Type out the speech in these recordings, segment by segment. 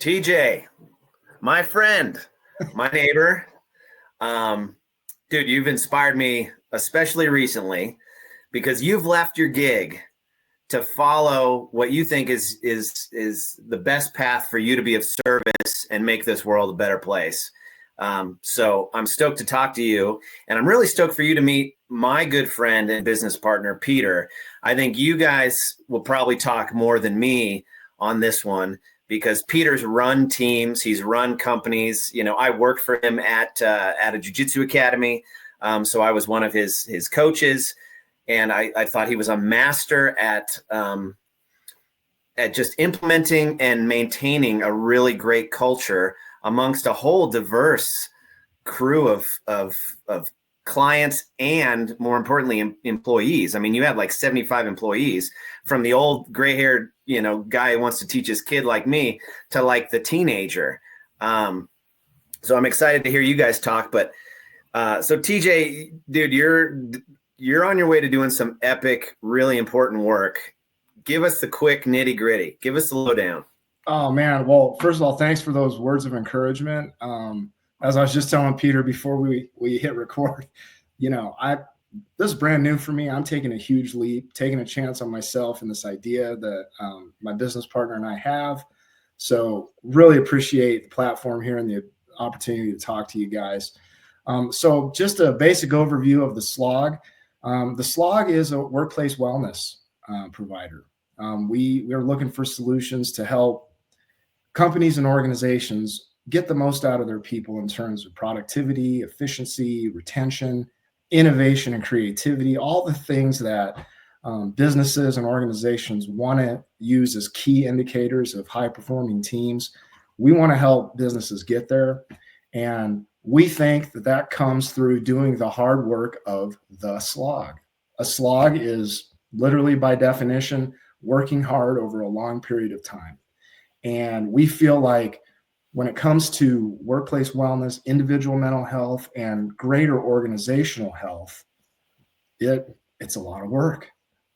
TJ, my friend, my neighbor, dude, you've inspired me, especially recently, because you've left your gig to follow what you think is the best path for you to be of service and make this world a better place. So I'm stoked to talk to you, and I'm really stoked for you to meet my good friend and business partner, Peter. I think you guys will probably talk more than me on this one because Peter's run teams, he's run companies. You know, I worked for him at a jiu-jitsu academy, so I was one of his coaches, and I thought he was a master at just implementing and maintaining a really great culture amongst a whole diverse crew of clients and, more importantly, employees. I mean, you had like 75 employees, from the old gray-haired, guy who wants to teach his kid like me to like the teenager. So I'm excited to hear you guys talk. But so TJ, dude, you're on your way to doing some epic, really important work. Give us the quick nitty-gritty. Give us the lowdown. Oh, man. Well, first of all, thanks for those words of encouragement. As I was just telling Peter before we hit record, this is brand new for me. I'm taking a huge leap, taking a chance on myself and this idea that my business partner and I have. So really appreciate the platform here and the opportunity to talk to you guys. So just a basic overview of the SLOG. The SLOG is a workplace wellness provider. We are looking for solutions to help companies and organizations get the most out of their people in terms of productivity, efficiency, retention, innovation, and creativity, all the things that businesses and organizations want to use as key indicators of high-performing teams. We want to help businesses get there, and we think that comes through doing the hard work of the SLOG. A SLOG is literally, by definition, working hard over a long period of time. And we feel like when it comes to workplace wellness, individual mental health, and greater organizational health, it's a lot of work.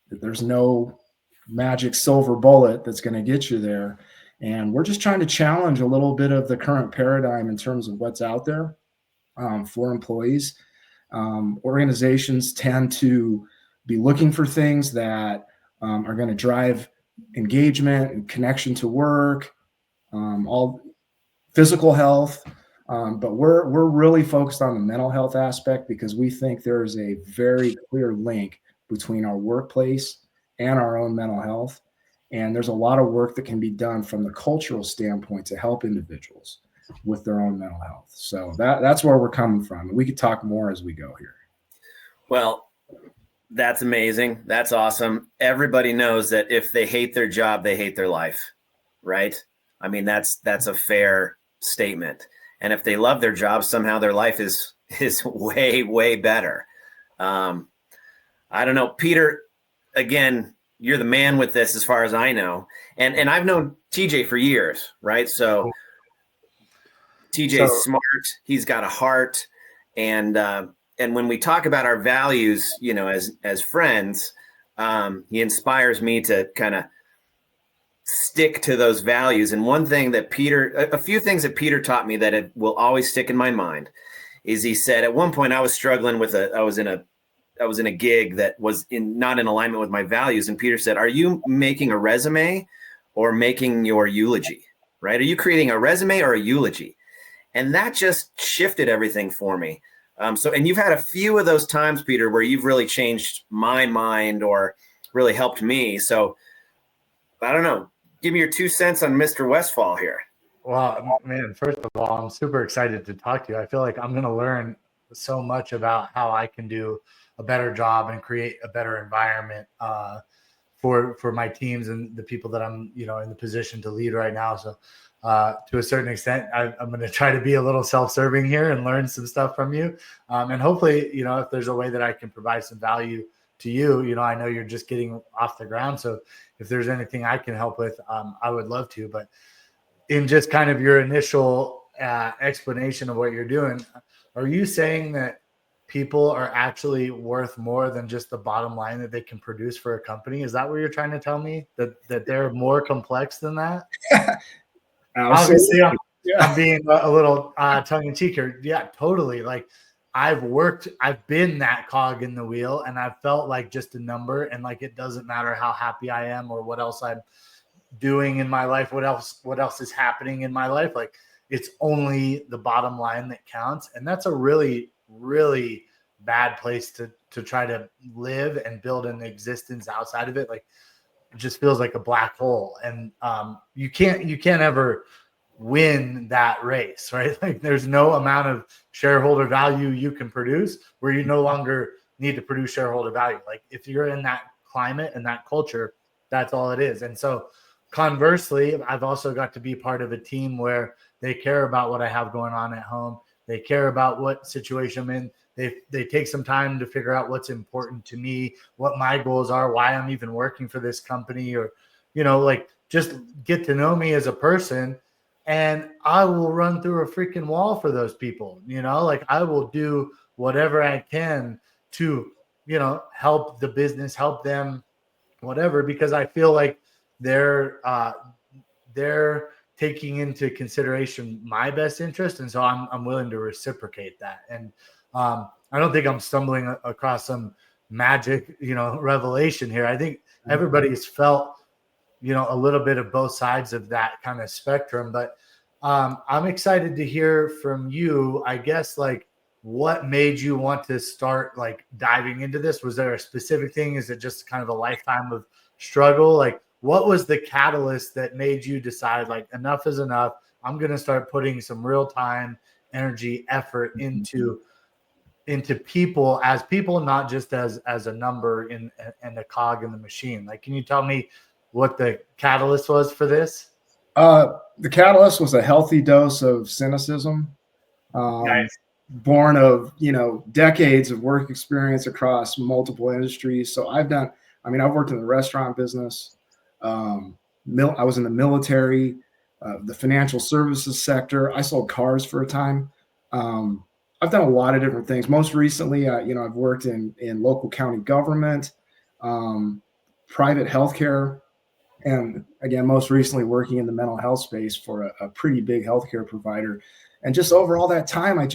There's no magic silver bullet that's going to get you there. And we're just trying to challenge a little bit of the current paradigm in terms of what's out there for employees. Organizations tend to be looking for things that are going to drive engagement and connection to work, all physical health, but we're really focused on the mental health aspect because we think there is a very clear link between our workplace and our own mental health, and there's a lot of work that can be done from the cultural standpoint to help individuals with their own mental health. So that's where we're coming from. We could talk more as we go here. Well, that's amazing. That's awesome. Everybody knows that if they hate their job, they hate their life, right? I mean, that's a fair statement. And if they love their job, somehow their life is way, way better. I don't know, Peter, again, you're the man with this as far as I know. And I've known TJ for years, right? So TJ's smart. He's got a heart. And when we talk about our values, as friends, he inspires me to kind of stick to those values. And a few things that Peter taught me that will always stick in my mind is he said at one point I was struggling I was in a gig that was not in alignment with my values. And Peter said, "Are you making a resume or making your eulogy, right? Are you creating a resume or a eulogy?" And that just shifted everything for me. And you've had a few of those times, Peter, where you've really changed my mind or really helped me. So I don't know. Give me your 2 cents on Mr. Westfall here. Well, man, first of all, I'm super excited to talk to you. I feel like I'm going to learn so much about how I can do a better job and create a better environment for my teams and the people that I'm, in the position to lead right now. So to a certain extent, I'm going to try to be a little self-serving here and learn some stuff from you. And hopefully, if there's a way that I can provide some value to you, I know you're just getting off the ground. So if there's anything I can help with, I would love to. But in just kind of your initial explanation of what you're doing, are you saying that people are actually worth more than just the bottom line that they can produce for a company? Is that what you're trying to tell me? That they're more complex than that? Obviously, Yeah. I'm being a little tongue in cheek here. Yeah, totally. Like I've been that cog in the wheel, and I've felt like just a number, and like it doesn't matter how happy I am or what else I'm doing in my life, what else is happening in my life. Like it's only the bottom line that counts, and that's a really, really bad place to try to live and build an existence outside of it. Like it just feels like a black hole, and you can't ever win that race, right? Like there's no amount of shareholder value you can produce where you no longer need to produce shareholder value. Like if you're in that climate and that culture, that's all it is. And so conversely, I've also got to be part of a team where they care about what I have going on at home. They care about what situation I'm in. They take some time to figure out what's important to me, what my goals are, why I'm even working for this company, or, like just get to know me as a person. And I will run through a freaking wall for those people, like I will do whatever I can to, help the business, help them, whatever, because I feel like they're taking into consideration my best interest, and so I'm willing to reciprocate that. And I don't think I'm stumbling across some magic, revelation here. I think everybody's felt, a little bit of both sides of that kind of spectrum. But I'm excited to hear from you, I guess, like what made you want to start like diving into this? Was there a specific thing? Is it just kind of a lifetime of struggle? Like what was the catalyst that made you decide like enough is enough? I'm going to start putting some real time, energy, effort into people as people, not just as a number in and a cog in the machine. Like, can you tell me what the catalyst was for this? The catalyst was a healthy dose of cynicism, Nice. born of, decades of work experience across multiple industries. So I've worked in the restaurant business. I was in the military, the financial services sector. I sold cars for a time. I've done a lot of different things. Most recently, I've worked in local county government, private healthcare, and again, most recently working in the mental health space for a pretty big healthcare provider. And just over all that time, I'm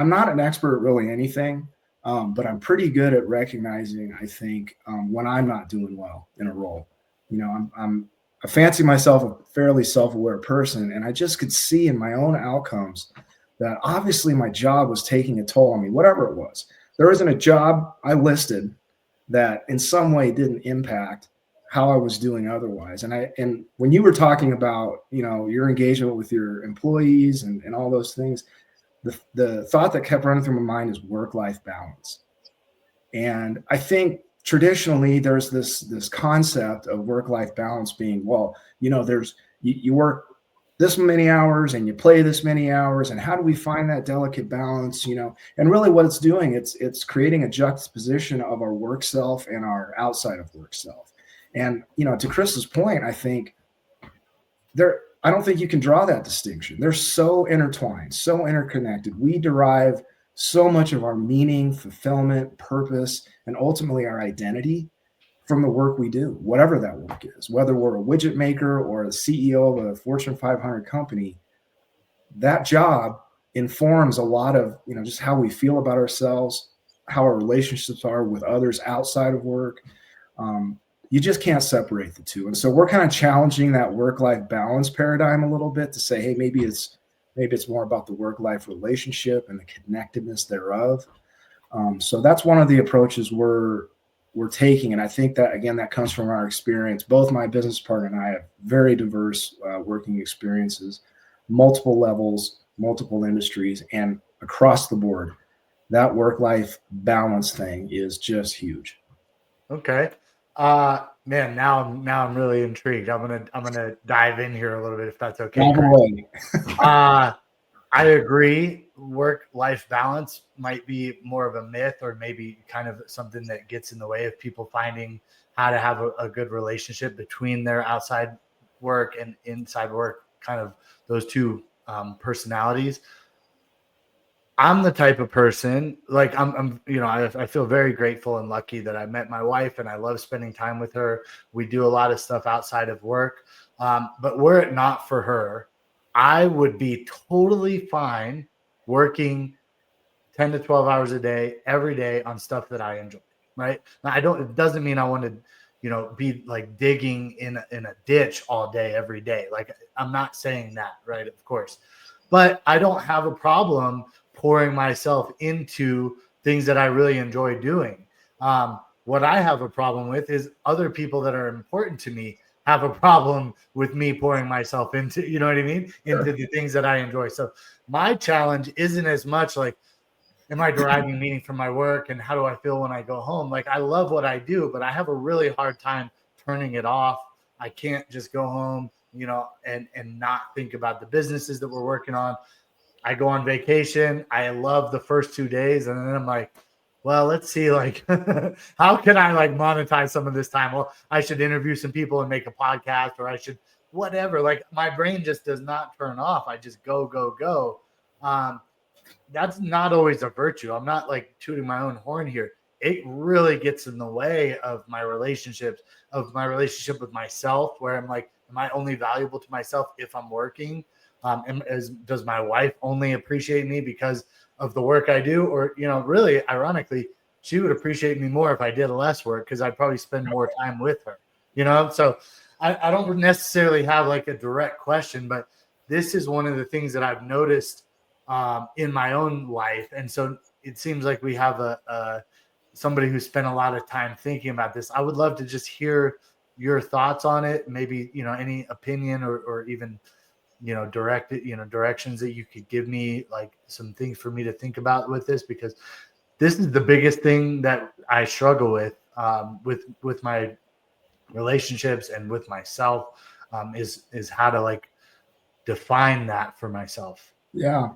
not an expert at really anything, but I'm pretty good at recognizing, I think, when I'm not doing well in a role. I fancy myself a fairly self-aware person, and I just could see in my own outcomes that obviously my job was taking a toll on me, whatever it was. There isn't a job I listed that in some way didn't impact how I was doing otherwise. And when you were talking about, your engagement with your employees and all those things, the thought that kept running through my mind is work-life balance. And I think traditionally there's this concept of work-life balance being, well, you work this many hours and you play this many hours, and how do we find that delicate balance? And really what it's doing, it's creating a juxtaposition of our work self and our outside of work self. And to Chris's point, I don't think you can draw that distinction. They're so intertwined, so interconnected. We derive so much of our meaning, fulfillment, purpose, and ultimately our identity from the work we do, whatever that work is. Whether we're a widget maker or a CEO of a Fortune 500 company, that job informs a lot of, just how we feel about ourselves, how our relationships are with others outside of work. You just can't separate the two. And so we're kind of challenging that work-life balance paradigm a little bit to say, hey, maybe it's more about the work-life relationship and the connectedness thereof. So that's one of the approaches we're taking. And I think that, again, that comes from our experience. Both my business partner and I have very diverse working experiences, multiple levels, multiple industries, and across the board, that work-life balance thing is just huge. Okay. Man, now I'm really intrigued. I'm gonna dive in here a little bit if that's okay. I agree. Work-life balance might be more of a myth, or maybe kind of something that gets in the way of people finding how to have a good relationship between their outside work and inside work, kind of those two personalities. I'm the type of person, like I'm I feel very grateful and lucky that I met my wife, and I love spending time with her. We do a lot of stuff outside of work. But were it not for her, I would be totally fine working 10 to 12 hours a day, every day on stuff that I enjoy. Right. Now, it doesn't mean I want to, be like digging in a ditch all day, every day. Like, I'm not saying that, right? Of course, but I don't have a problem pouring myself into things that I really enjoy doing. What I have a problem with is other people that are important to me have a problem with me pouring myself into, you know what I mean? Into the things that I enjoy. So my challenge isn't as much like, am I deriving meaning from my work and how do I feel when I go home? Like, I love what I do, but I have a really hard time turning it off. I can't just go home, and not think about the businesses that we're working on. I go on vacation. I love the first 2 days. And then I'm like, well, let's see, like, how can I like monetize some of this time? Well, I should interview some people and make a podcast, or I should whatever. Like, my brain just does not turn off. I just go, go, go. That's not always a virtue. I'm not like tooting my own horn here. It really gets in the way of my relationships, of my relationship with myself, where I'm like, am I only valuable to myself if I'm working? Does my wife only appreciate me because of the work I do? Or, really, ironically, she would appreciate me more if I did less work because I'd probably spend more time with her, So I don't necessarily have like a direct question, but this is one of the things that I've noticed in my own life. And so it seems like we have somebody who spent a lot of time thinking about this. I would love to just hear your thoughts on it. Maybe, any opinion or even, directions that you could give me, like some things for me to think about with this, because this is the biggest thing that I struggle with my relationships and with myself, is how to like define that for myself. Yeah.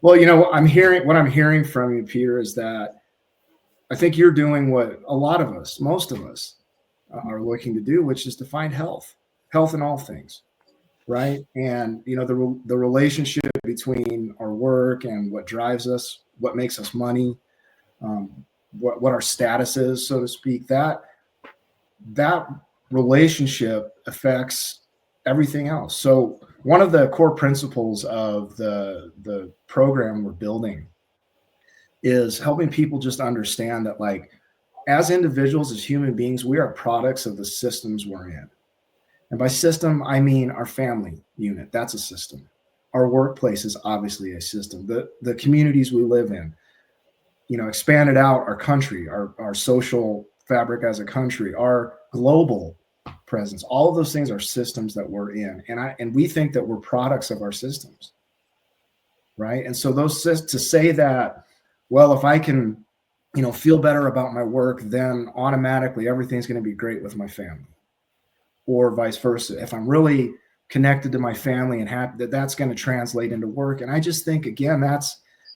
Well, what I'm hearing from you, Peter, is that I think you're doing what a lot of us, most of us, are looking to do, which is to find health in all things, right? And the relationship between our work and what drives us, what makes us money, what our status is, so to speak. That relationship affects everything else. So one of the core principles of the program we're building is helping people just understand that, like, as individuals, as human beings, we are products of the systems we're in. And by system, I mean our family unit. That's a system. Our workplace is obviously a system. The communities we live in, expanded out, our country, our social fabric as a country, our global presence, all of those things are systems that we're in. And we think that we're products of our systems, right? And so to say that, well, if I can, feel better about my work, then automatically everything's going to be great with my family, or vice versa. If I'm really connected to my family and happy, that's going to translate into work. And I just think, again,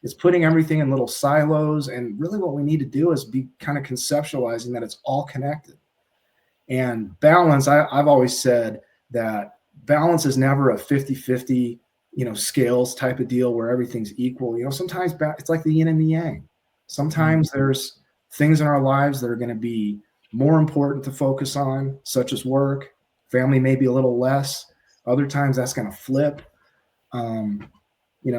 it's putting everything in little silos. And really what we need to do is be kind of conceptualizing that it's all connected. And balance, I've always said that balance is never a 50-50, scales type of deal where everything's equal. Sometimes it's like the yin and the yang. Sometimes there's things in our lives that are going to be more important to focus on, such as work. Family may be a little less. Other times that's going to flip.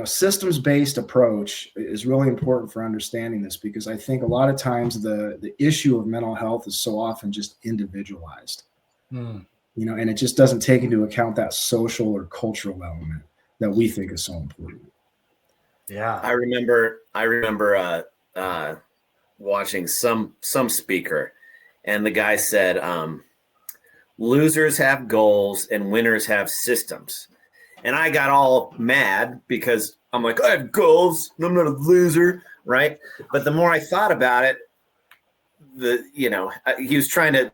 Systems-based approach is really important for understanding this, because I think a lot of times the issue of mental health is so often just individualized, and it just doesn't take into account that social or cultural element that we think is so important. Yeah. I remember watching some speaker, and the guy said, losers have goals and winners have systems. And I got all mad because I'm like, I have goals and I'm not a loser, right? But the more I thought about it, he was trying to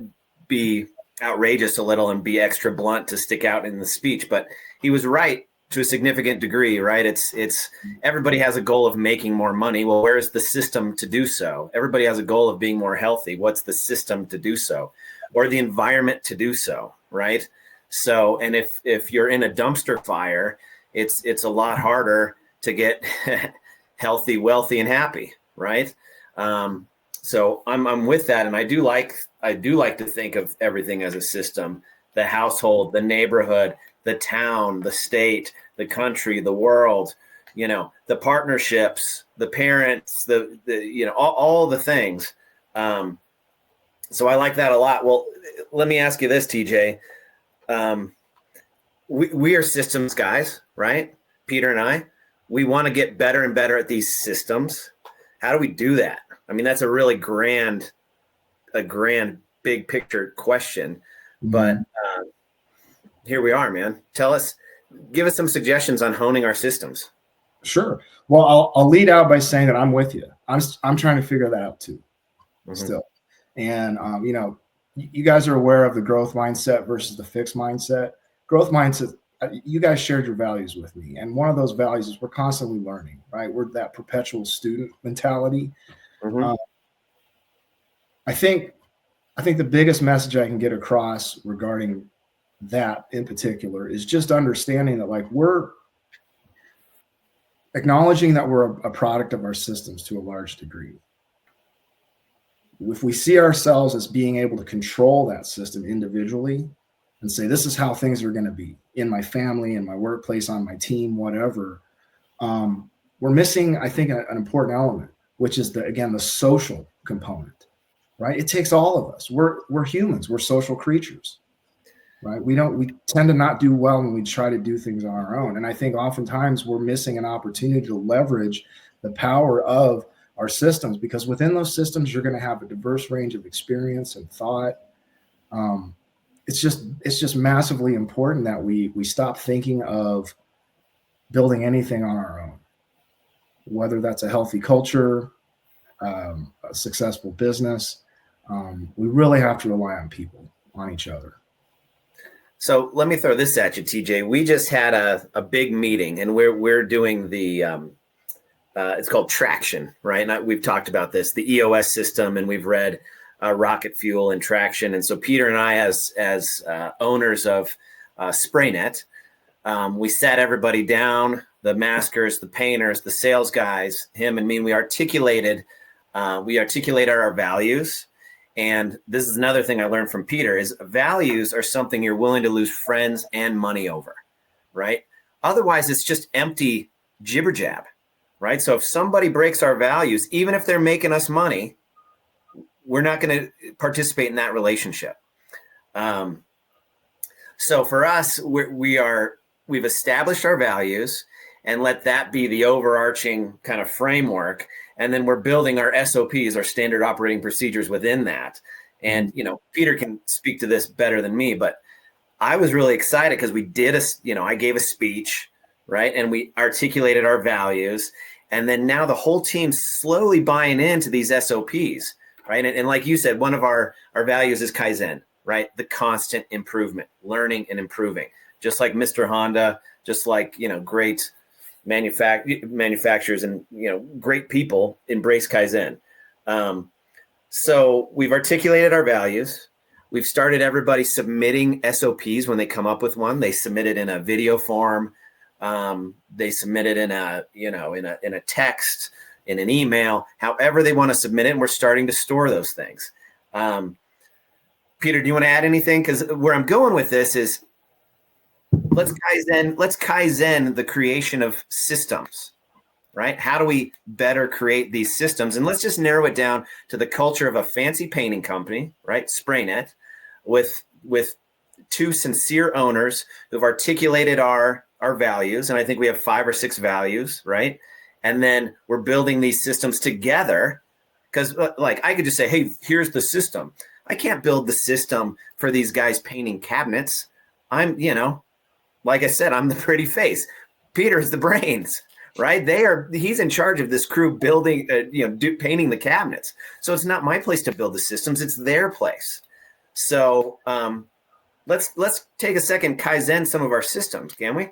be outrageous a little and be extra blunt to stick out in the speech, but he was right to a significant degree, right? It's everybody has a goal of making more money. Well, where's the system to do so? Everybody has a goal of being more healthy. What's the system to do so? Or the environment to do so, right? So, and if you're in a dumpster fire, it's a lot harder to get healthy, wealthy, and happy, right? So I'm with that, and I do like to think of everything as a system: the household, the neighborhood, the town, the state, the country, the world. The partnerships, the parents, the all the things. So I like that a lot. Well, let me ask you this, TJ. We are systems guys, right? Peter and I, we want to get better and better at these systems. How do we do that? I mean, that's a really grand big picture question, but here we are, man. Give us some suggestions on honing our systems. Sure. Well, I'll lead out by saying that I'm with you. I'm trying to figure that out too, still. And you guys are aware of the growth mindset versus the fixed mindset. Growth mindset. You guys shared your values with me, and one of those values is we're constantly learning, right? We're that perpetual student mentality. I think the biggest message I can get across regarding that in particular is just understanding that, like, we're acknowledging that we're a product of our systems to a large degree. If we see ourselves as being able to control that system individually and say, this is how things are going to be in my family, in my workplace, on my team, whatever, we're missing, I think, an important element, which is the social component, right? It takes all of us. We're humans. We're social creatures, right? We tend to not do well when we try to do things on our own. And I think oftentimes we're missing an opportunity to leverage the power of our systems, because within those systems, you're going to have a diverse range of experience and thought. It's just massively important that we stop thinking of building anything on our own, whether that's a healthy culture, a successful business. We really have to rely on people, on each other. So let me throw this at you, TJ. We just had a big meeting, and we're doing the it's called Traction, right? And we've talked about this, the EOS system, and we've read Rocket Fuel and Traction. And so Peter and I, as owners of SprayNet, we sat everybody down, the maskers, the painters, the sales guys, him and me, and we articulated our values. And this is another thing I learned from Peter is values are something you're willing to lose friends and money over, right? Otherwise, it's just empty jibber jab, right? So if somebody breaks our values, even if they're making us money, we're not going to participate in that relationship. So for us, we've established our values and let that be the overarching kind of framework. And then we're building our SOPs, our standard operating procedures within that. And, Peter can speak to this better than me, but I was really excited because we did I gave a speech, right? And we articulated our values. And then now the whole team's slowly buying into these SOPs, right? And like you said, one of our values is Kaizen, right? The constant improvement, learning and improving, just like Mr. Honda, just like, great manufacturers and, great people embrace Kaizen. So we've articulated our values. We've started everybody submitting SOPs when they come up with one. They submit it in a video form. They submit it in a text, in an email, however they want to submit it. And we're starting to store those things. Peter, do you want to add anything? Because where I'm going with this is let's Kaizen the creation of systems, right? How do we better create these systems? And let's just narrow it down to the culture of a fancy painting company, right? SprayNet, with two sincere owners who've articulated our values. And I think we have 5 or 6 values, right? And then we're building these systems together because I could just say, hey, here's the system. I can't build the system for these guys painting cabinets. I'm, like I said, I'm the pretty face. Peter's the brains, right? He's in charge of this crew building, painting the cabinets. So it's not my place to build the systems. It's their place. So let's take a second, Kaizen some of our systems, can we?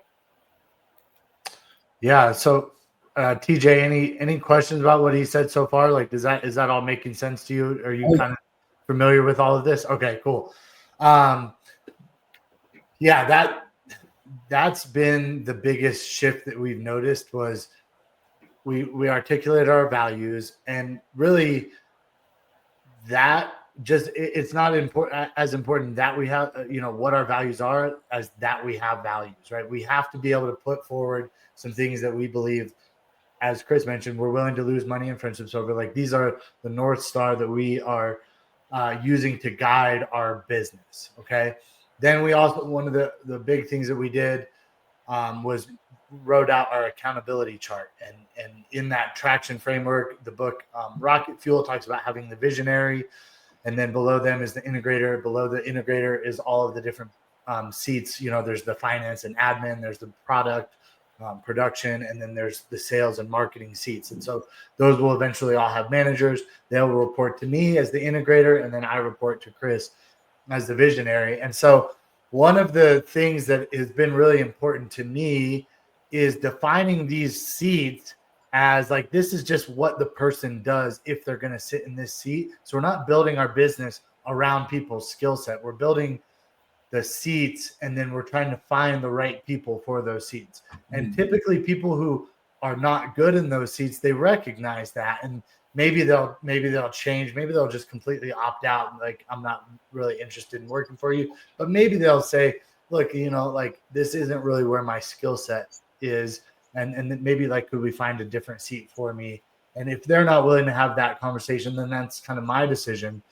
Yeah. So TJ, any questions about what he said so far? Like, is that all making sense to you? Are you kind of familiar with all of this? Okay, cool. Yeah, that's been the biggest shift that we've noticed was we articulated our values, and really that it's not as important that we have what our values are as that we have values, right? We have to be able to put forward some things that we believe, as Chris mentioned, we're willing to lose money and friendships over. Like, these are the North Star that we are using to guide our business. Okay. Then we also, one of the big things that we did was wrote out our accountability chart. And in that traction framework, the book Rocket Fuel talks about having the visionary, and then below them is the integrator. Below the integrator is all of the different seats. There's the finance and admin, there's the product, production, and then there's the sales and marketing seats. And so those will eventually all have managers. They'll report to me as the integrator, and then I report to Chris as the visionary. And so one of the things that has been really important to me is defining these seats as like, this is just what the person does if they're going to sit in this seat. So we're not building our business around people's skill set. We're building the seats, and then we're trying to find the right people for those seats. And typically people who are not good in those seats, they recognize that, and maybe they'll change. Maybe they'll just completely opt out. Like, I'm not really interested in working for you. But maybe they'll say, look, like, this isn't really where my skill set is. And maybe, like, could we find a different seat for me? And if they're not willing to have that conversation, then that's kind of my decision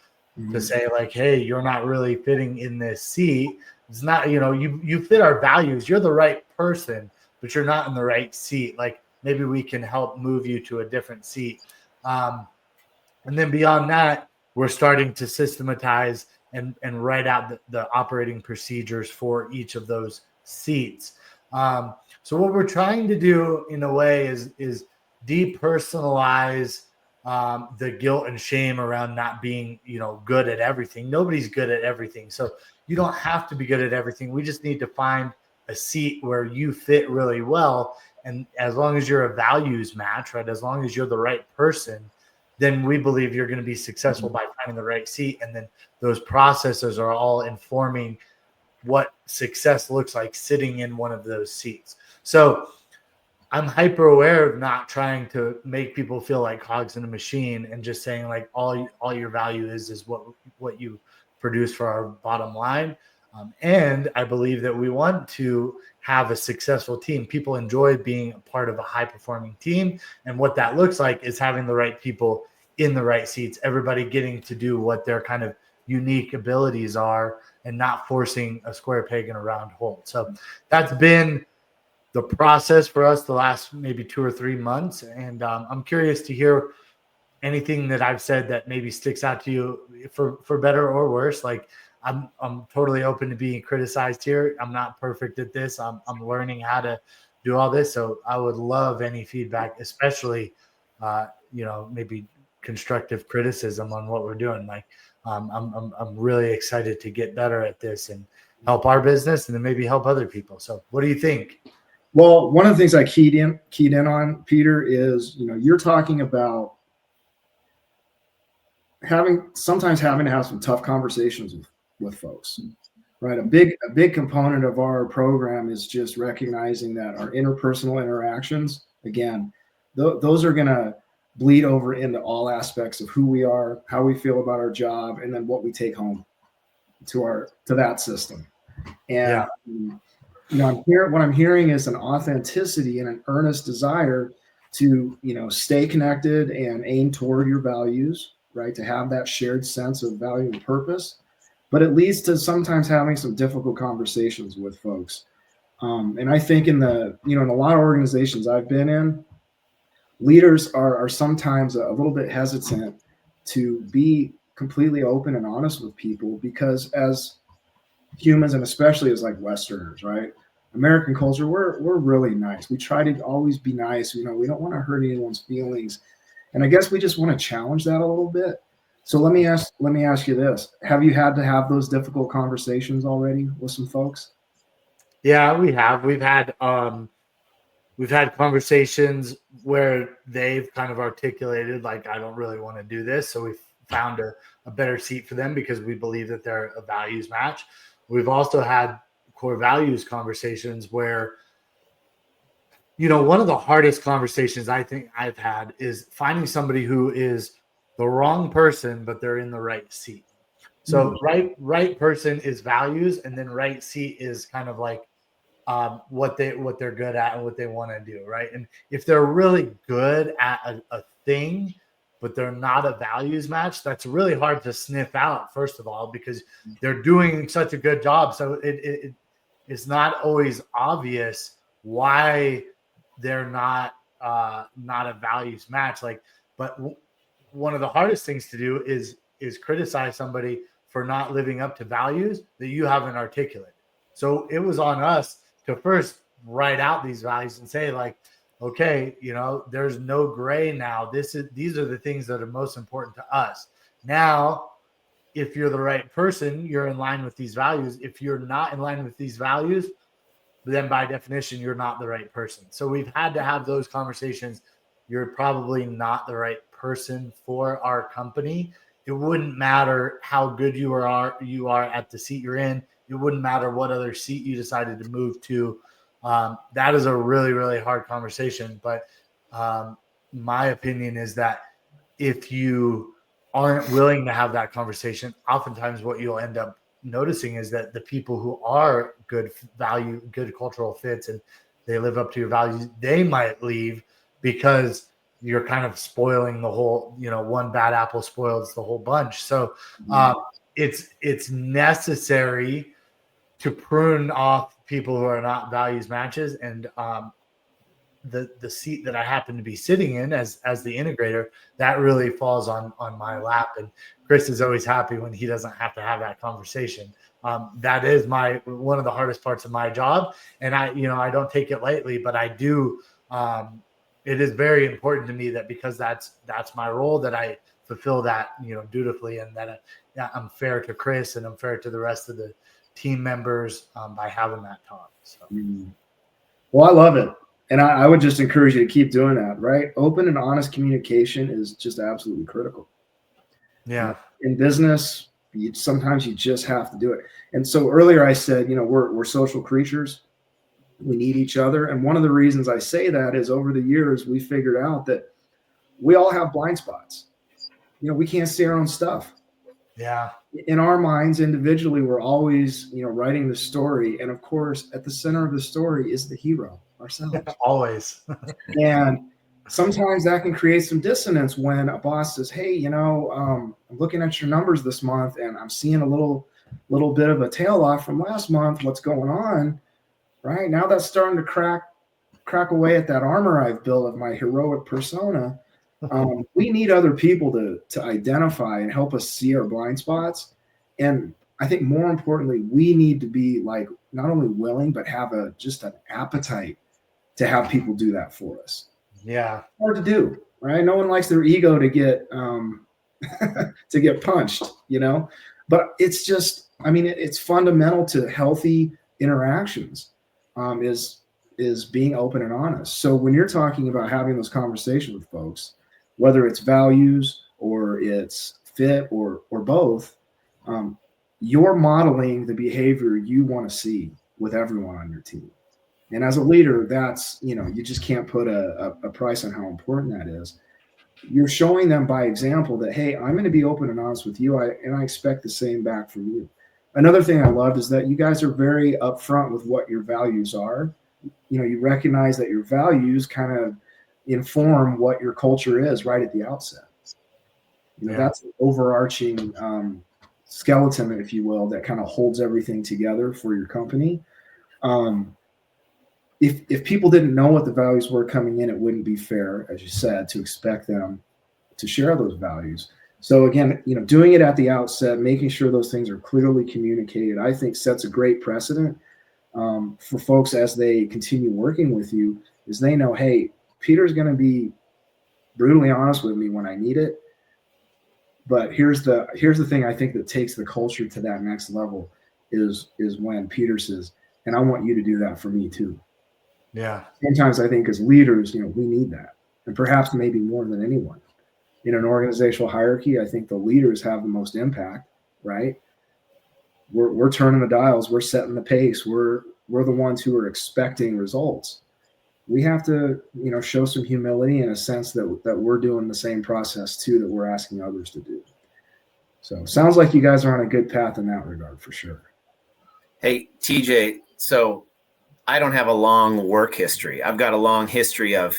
to say, like, hey, you're not really fitting in this seat. It's not, you fit our values. You're the right person, but you're not in the right seat. Like, maybe we can help move you to a different seat. And then beyond that, we're starting to systematize and write out the operating procedures for each of those seats. So what we're trying to do in a way is depersonalize the guilt and shame around not being, good at everything. Nobody's good at everything. So you don't have to be good at everything. We just need to find a seat where you fit really well. And as long as you're a values match, right? As long as you're the right person, then we believe you're going to be successful by finding the right seat. And then those processes are all informing what success looks like sitting in one of those seats. So I'm hyper aware of not trying to make people feel like cogs in a machine, and just saying, like, all your value is what you produce for our bottom line. And I believe that we want to have a successful team. People enjoy being a part of a high performing team. And what that looks like is having the right people in the right seats, everybody getting to do what their kind of unique abilities are, and not forcing a square peg in a round hole. So that's been the process for us the last maybe 2 or 3 months. And I'm curious to hear anything that I've said that maybe sticks out to you for better or worse. Like, I'm totally open to being criticized here. I'm not perfect at this. I'm learning how to do all this. So I would love any feedback, especially, maybe constructive criticism on what we're doing. Like, I'm really excited to get better at this and help our business, and then maybe help other people. So what do you think? Well, one of the things I keyed in on, Peter, is, you're talking about sometimes having to have some tough conversations with folks, right? A big component of our program is just recognizing that our interpersonal interactions, again, those are going to bleed over into all aspects of who we are, how we feel about our job, and then what we take home to that system. And what I'm hearing is an authenticity and an earnest desire to, stay connected and aim toward your values, right? To have that shared sense of value and purpose. But it leads to sometimes having some difficult conversations with folks. And I think in a lot of organizations I've been in, leaders are sometimes a little bit hesitant to be completely open and honest with people, because as humans, and especially as, like, Westerners, right? American culture, we're really nice. We try to always be nice. We don't want to hurt anyone's feelings. And I guess we just want to challenge that a little bit. So let me ask you this. Have you had to have those difficult conversations already with some folks? Yeah, we have. We've had conversations where they've kind of articulated, like, I don't really want to do this. So we've found a better seat for them because we believe that they're a values match. We've also had core values conversations where, one of the hardest conversations I think I've had is finding somebody who is the wrong person, but they're in the right seat. So right person is values, and then right seat is kind of like what they're good at and what they want to do, right? And if they're really good at a thing, but they're not a values match, that's really hard to sniff out, first of all, because they're doing such a good job. So it's not always obvious why they're not a values match. But one of the hardest things to do is criticize somebody for not living up to values that you haven't articulated. So it was on us to first write out these values and say, like, okay, there's no gray now. These are the things that are most important to us. Now, if you're the right person, you're in line with these values. If you're not in line with these values, then by definition, you're not the right person. So we've had to have those conversations. You're probably not the right person for our company. It wouldn't matter how good you are at the seat you're in. It wouldn't matter what other seat you decided to move to. That is a really, really hard conversation. But my opinion is that if you aren't willing to have that conversation, oftentimes what you'll end up noticing is that the people who are good cultural fits, and they live up to your values, they might leave because you're kind of spoiling the whole, one bad apple spoils the whole bunch. So it's necessary to prune off people who are not values matches. And the seat that I happen to be sitting in as the integrator, that really falls on my lap. And Chris is always happy when he doesn't have to have that conversation. That is one of the hardest parts of my job. And I don't take it lightly, but I do. It is very important to me that, because that's my role, that I fulfill that, dutifully, and that I'm fair to Chris and I'm fair to the rest of the team members by having that talk. So. Well, I love it. And I would just encourage you to keep doing that, right? Open and honest communication is just absolutely critical. Yeah. In business, sometimes you just have to do it. And so earlier I said, we're social creatures. We need each other. And one of the reasons I say that is, over the years, we figured out that we all have blind spots. We can't see our own stuff. Yeah. In our minds, individually, we're always, writing the story. And of course, at the center of the story is the hero, ourselves. Always. And sometimes that can create some dissonance when a boss says, hey, I'm looking at your numbers this month and I'm seeing a little bit of a tail off from last month. What's going on? Right now, that's starting to crack away at that armor I've built of my heroic persona. We need other people to identify and help us see our blind spots. And I think more importantly, we need to be not only willing, but have just an appetite to have people do that for us. Yeah. Hard to do, right? No one likes their ego to get to get punched, but it's just, it's fundamental to healthy interactions, is being open and honest. So when you're talking about having those conversations with folks, whether it's values or it's fit or both, you're modeling the behavior you want to see with everyone on your team. And as a leader, that's, you just can't put a price on how important that is. You're showing them by example that, hey, I'm going to be open and honest with you, and I expect the same back from you. Another thing I love is that you guys are very upfront with what your values are. You recognize that your values kind of inform what your culture is right at the outset. That's an overarching skeleton, if you will, that kind of holds everything together for your company. If people didn't know what the values were coming in, it wouldn't be fair, as you said, to expect them to share those values. So again, doing it at the outset, making sure those things are clearly communicated, I think sets a great precedent for folks as they continue working with you, is they know, hey, Peter's going to be brutally honest with me when I need it. But here's the thing I think that takes the culture to that next level is when Peter says, and I want you to do that for me too. Yeah. Sometimes I think as leaders, we need that, and perhaps maybe more than anyone. In an organizational hierarchy, I think the leaders have the most impact, right? We're turning the dials, we're setting the pace, we're the ones who are expecting results. we have to, show some humility in a sense that we're doing the same process too that we're asking others to do. So sounds like you guys are on a good path in that regard for sure. Hey, TJ, so I don't have a long work history. I've got a long history of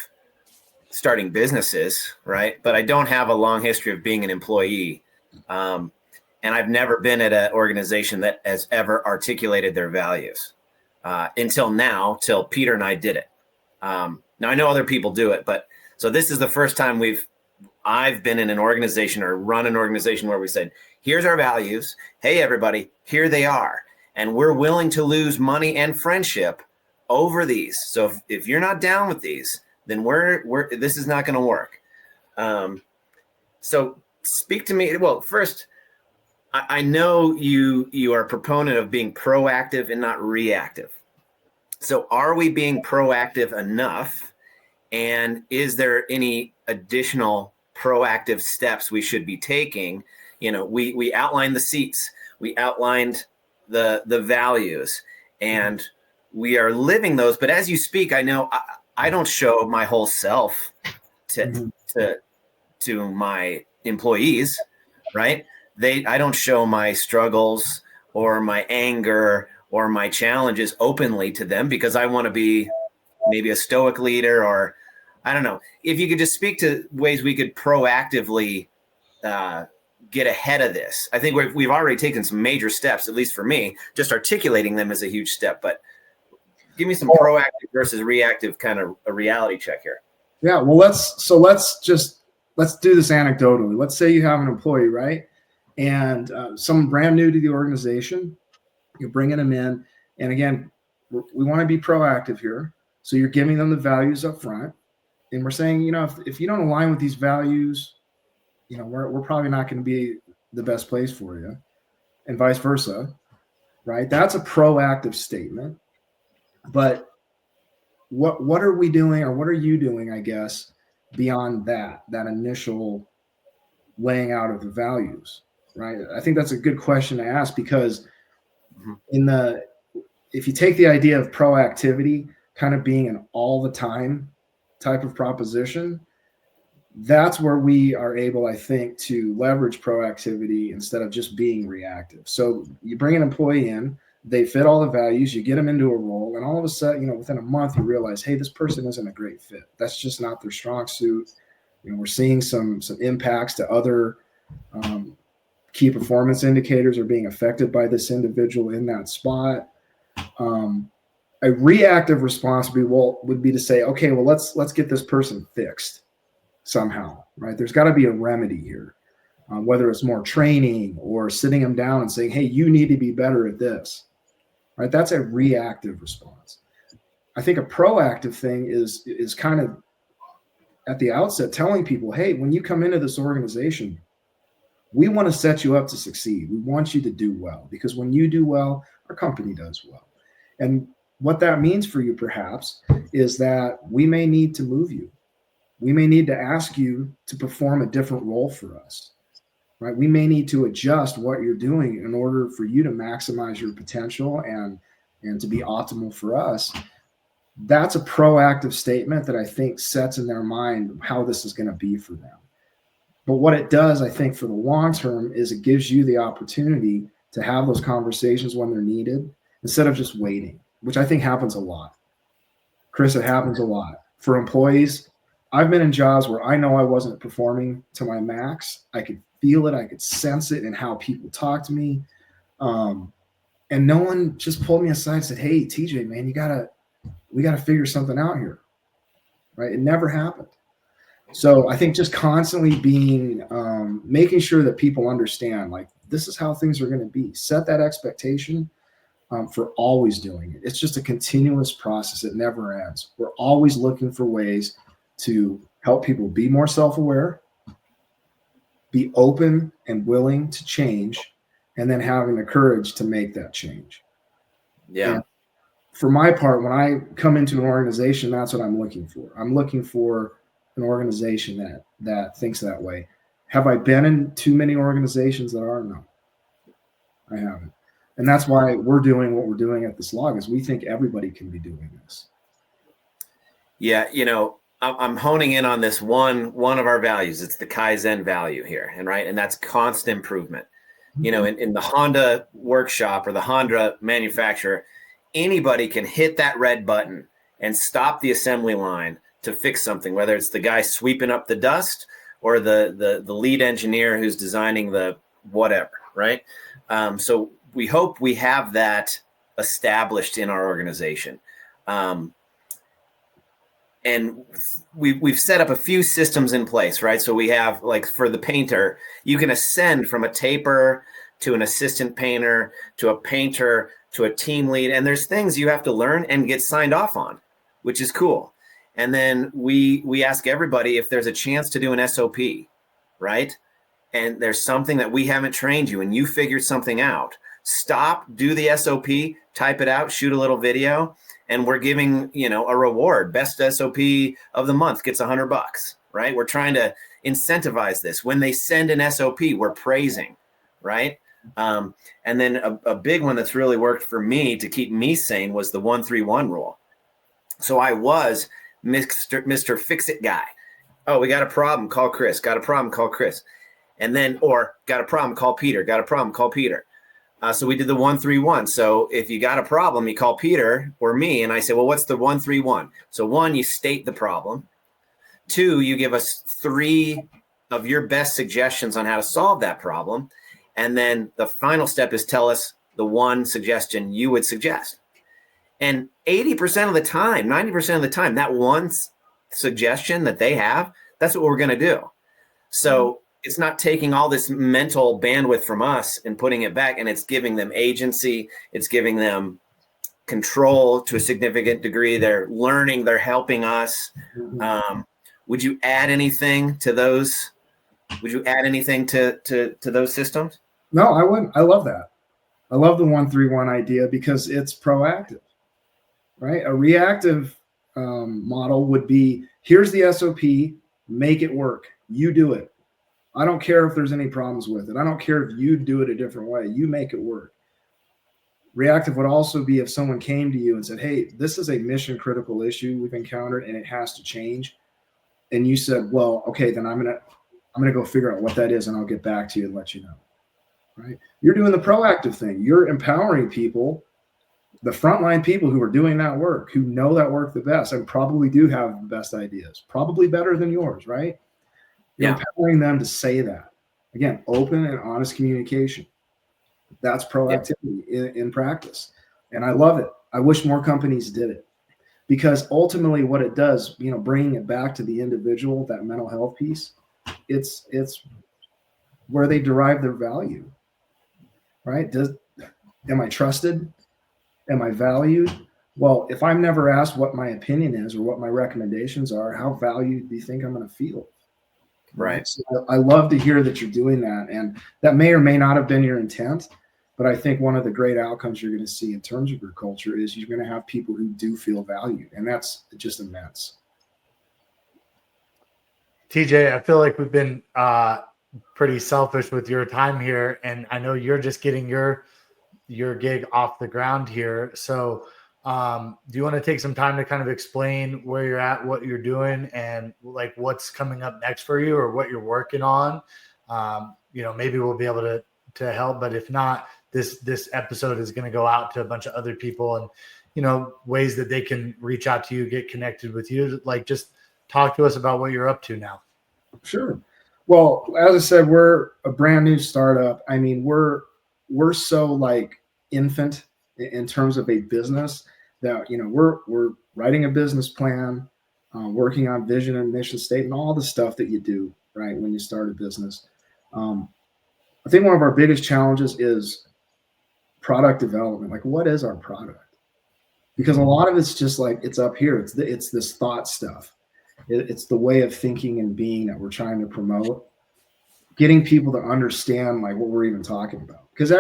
starting businesses, right? But I don't have a long history of being an employee. And I've never been at an organization that has ever articulated their values until now, till Peter and I did it. Now I know other people do it, but so this is the first time I've been in an organization or run an organization where we said, here's our values. Hey, everybody, here they are. And we're willing to lose money and friendship over these. So if you're not down with these, then this is not going to work. So speak to me. Well, first, I know you are a proponent of being proactive and not reactive. So are we being proactive enough? And is there any additional proactive steps we should be taking? We outlined the seats, we outlined the values, and we are living those. But as you speak, I know I don't show my whole self to my employees, right? I don't show my struggles or my anger or my challenges openly to them because I want to be maybe a stoic leader, or I don't know. If you could just speak to ways we could proactively get ahead of this. I think we've already taken some major steps, at least for me. Just articulating them is a huge step, but give me some proactive versus reactive kind of a reality check here. Yeah, well, let's do this anecdotally. Let's say you have an employee, right? And someone brand new to the organization, you're bringing them in. And again, we want to be proactive here. So you're giving them the values up front. And we're saying, if you don't align with these values, we're probably not going to be the best place for you, and vice versa, right? That's a proactive statement. But what are we doing, or what are you doing, I guess, beyond that initial laying out of the values, right? I think that's a good question to ask, because if you take the idea of proactivity kind of being an all the time type of proposition, that's where we are able, I think, to leverage proactivity instead of just being reactive. So you bring an employee in, they fit all the values, you get them into a role, and all of a sudden, within a month, you realize, hey, this person isn't a great fit. That's just not their strong suit. We're seeing some impacts to other key performance indicators are being affected by this individual in that spot. A reactive response would be to say, okay, well, let's get this person fixed somehow, right? There's got to be a remedy here, whether it's more training or sitting them down and saying, hey, you need to be better at this, right? That's a reactive response. I think a proactive thing is kind of at the outset telling people, hey, when you come into this organization, we want to set you up to succeed. We want you to do well, because when you do well, our company does well. And what that means for you, perhaps, is that we may need to move you. We may need to ask you to perform a different role for us, right? We may need to adjust what you're doing in order for you to maximize your potential and to be optimal for us. That's a proactive statement that I think sets in their mind how this is going to be for them. But what it does, I think, for the long term is it gives you the opportunity to have those conversations when they're needed instead of just waiting, which I think happens a lot. Chris, it happens a lot. For employees, I've been in jobs where I know I wasn't performing to my max. I could feel it. I could sense it in how people talk to me. And no one just pulled me aside and said, hey, TJ, man, we got to figure something out here, right? It never happened. So I think just constantly being, making sure that people understand, like, this is how things are going to be. Set that expectation for always doing it. It's just a continuous process. It never ends. We're always looking for ways to help people be more self-aware, be open and willing to change, and then having the courage to make that change. Yeah. And for my part, when I come into an organization, that's what I'm looking for. I'm looking for an organization that thinks that way. Have I been in too many organizations that are? No, I haven't. And that's why we're doing what we're doing at the SLOG, is we think everybody can be doing this. Yeah, I'm honing in on this one of our values. It's the Kaizen value here, and that's constant improvement. In the Honda workshop or the Honda manufacturer, anybody can hit that red button and stop the assembly line to fix something, whether it's the guy sweeping up the dust or the lead engineer who's designing the whatever, right? So we hope we have that established in our organization. And we've set up a few systems in place, right? So we have, like, for the painter, you can ascend from a taper to an assistant painter to a painter to a team lead. And there's things you have to learn and get signed off on, which is cool. And then we ask everybody if there's a chance to do an SOP, right? And there's something that we haven't trained you and you figured something out. Stop, do the SOP, type it out, shoot a little video, and we're giving, a reward. Best SOP of the month gets $100, right? We're trying to incentivize this. When they send an SOP, we're praising, right? And then a big one that's really worked for me to keep me sane was the 1-3-1 rule. So I was Mr. Fix-It guy. Oh, we got a problem, call Chris. Got a problem, call Chris. And then, or got a problem, call Peter. Got a problem, call Peter. So we did the 1-3-1. So if you got a problem, you call Peter or me, and I say, well, what's the 1-3-1? So 1, you state the problem. 2, you give us 3 of your best suggestions on how to solve that problem. And then the final step is tell us the 1 suggestion you would suggest. And 80% of the time, 90% of the time, that 1 suggestion that they have, that's what we're going to do. So it's not taking all this mental bandwidth from us and putting it back, and it's giving them agency. It's giving them control to a significant degree. They're learning. They're helping us. Would you add anything to those? Would you add anything to those systems? No, I wouldn't. I love that. I love the 1-3-1 idea because it's proactive, right? A reactive model would be, here's the SOP, make it work. You do it. I don't care if there's any problems with it. I don't care if you do it a different way. You make it work. Reactive would also be if someone came to you and said, hey, this is a mission critical issue we've encountered and it has to change. And you said, well, okay, then I'm gonna go figure out what that is and I'll get back to you and let you know. Right? You're doing the proactive thing. You're empowering people, the frontline people who are doing that work, who know that work the best and probably do have the best ideas, probably better than yours, right? You're empowering them to say that. Again, open and honest communication. That's proactivity in practice. And I love it. I wish more companies did it because ultimately what it does, bringing it back to the individual, that mental health piece, it's where they derive their value, right? Am I trusted? Am I valued? Well, if I'm never asked what my opinion is or what my recommendations are, how valued do you think I'm going to feel? Right. So I love to hear that you're doing that. And that may or may not have been your intent, but I think one of the great outcomes you're going to see in terms of your culture is you're going to have people who do feel valued. And that's just immense. TJ, I feel like we've been pretty selfish with your time here. And I know you're just getting your gig off the ground here. So do you want to take some time to kind of explain where you're at, what you're doing, and like what's coming up next for you or what you're working on? Maybe we'll be able to help, but if not, this episode is going to go out to a bunch of other people and, ways that they can reach out to you, get connected with you. Like, just talk to us about what you're up to now. Sure. Well, as I said, we're a brand new startup. I mean, we're so like infant in terms of a business that, we're writing a business plan, working on vision and mission statement, all the stuff that you do, right, when you start a business. I think one of our biggest challenges is product development. Like, what is our product? Because a lot of it's just like, it's up here. It's this thought stuff. It's the way of thinking and being that we're trying to promote, getting people to understand like what we're even talking about. Because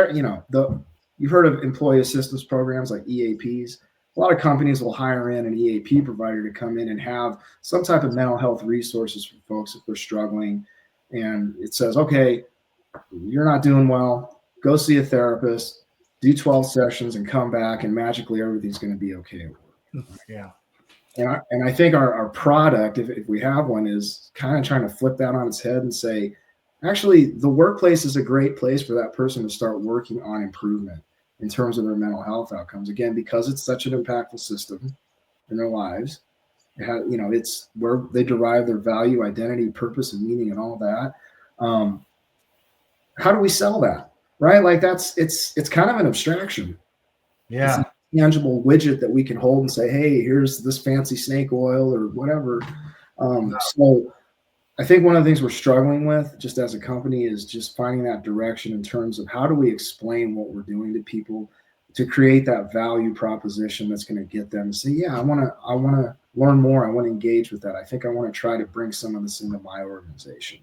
you've heard of employee assistance programs like EAPs. A lot of companies will hire in an EAP provider to come in and have some type of mental health resources for folks if they're struggling. And it says, okay, you're not doing well, go see a therapist, do 12 sessions and come back and magically everything's going to be okay. Yeah. And I think our product, if we have one, is kind of trying to flip that on its head and say, actually, the workplace is a great place for that person to start working on improvement in terms of their mental health outcomes. Again, because it's such an impactful system in their lives. It's where they derive their value, identity, purpose, and meaning, and all that. How do we sell that? Right? Like it's kind of an abstraction. Yeah. It's a tangible widget that we can hold and say, hey, here's this fancy snake oil or whatever. So I think one of the things we're struggling with just as a company is just finding that direction in terms of how do we explain what we're doing to people to create that value proposition that's going to get them to say, yeah, I want to learn more. I want to engage with that. I think I want to try to bring some of this into my organization.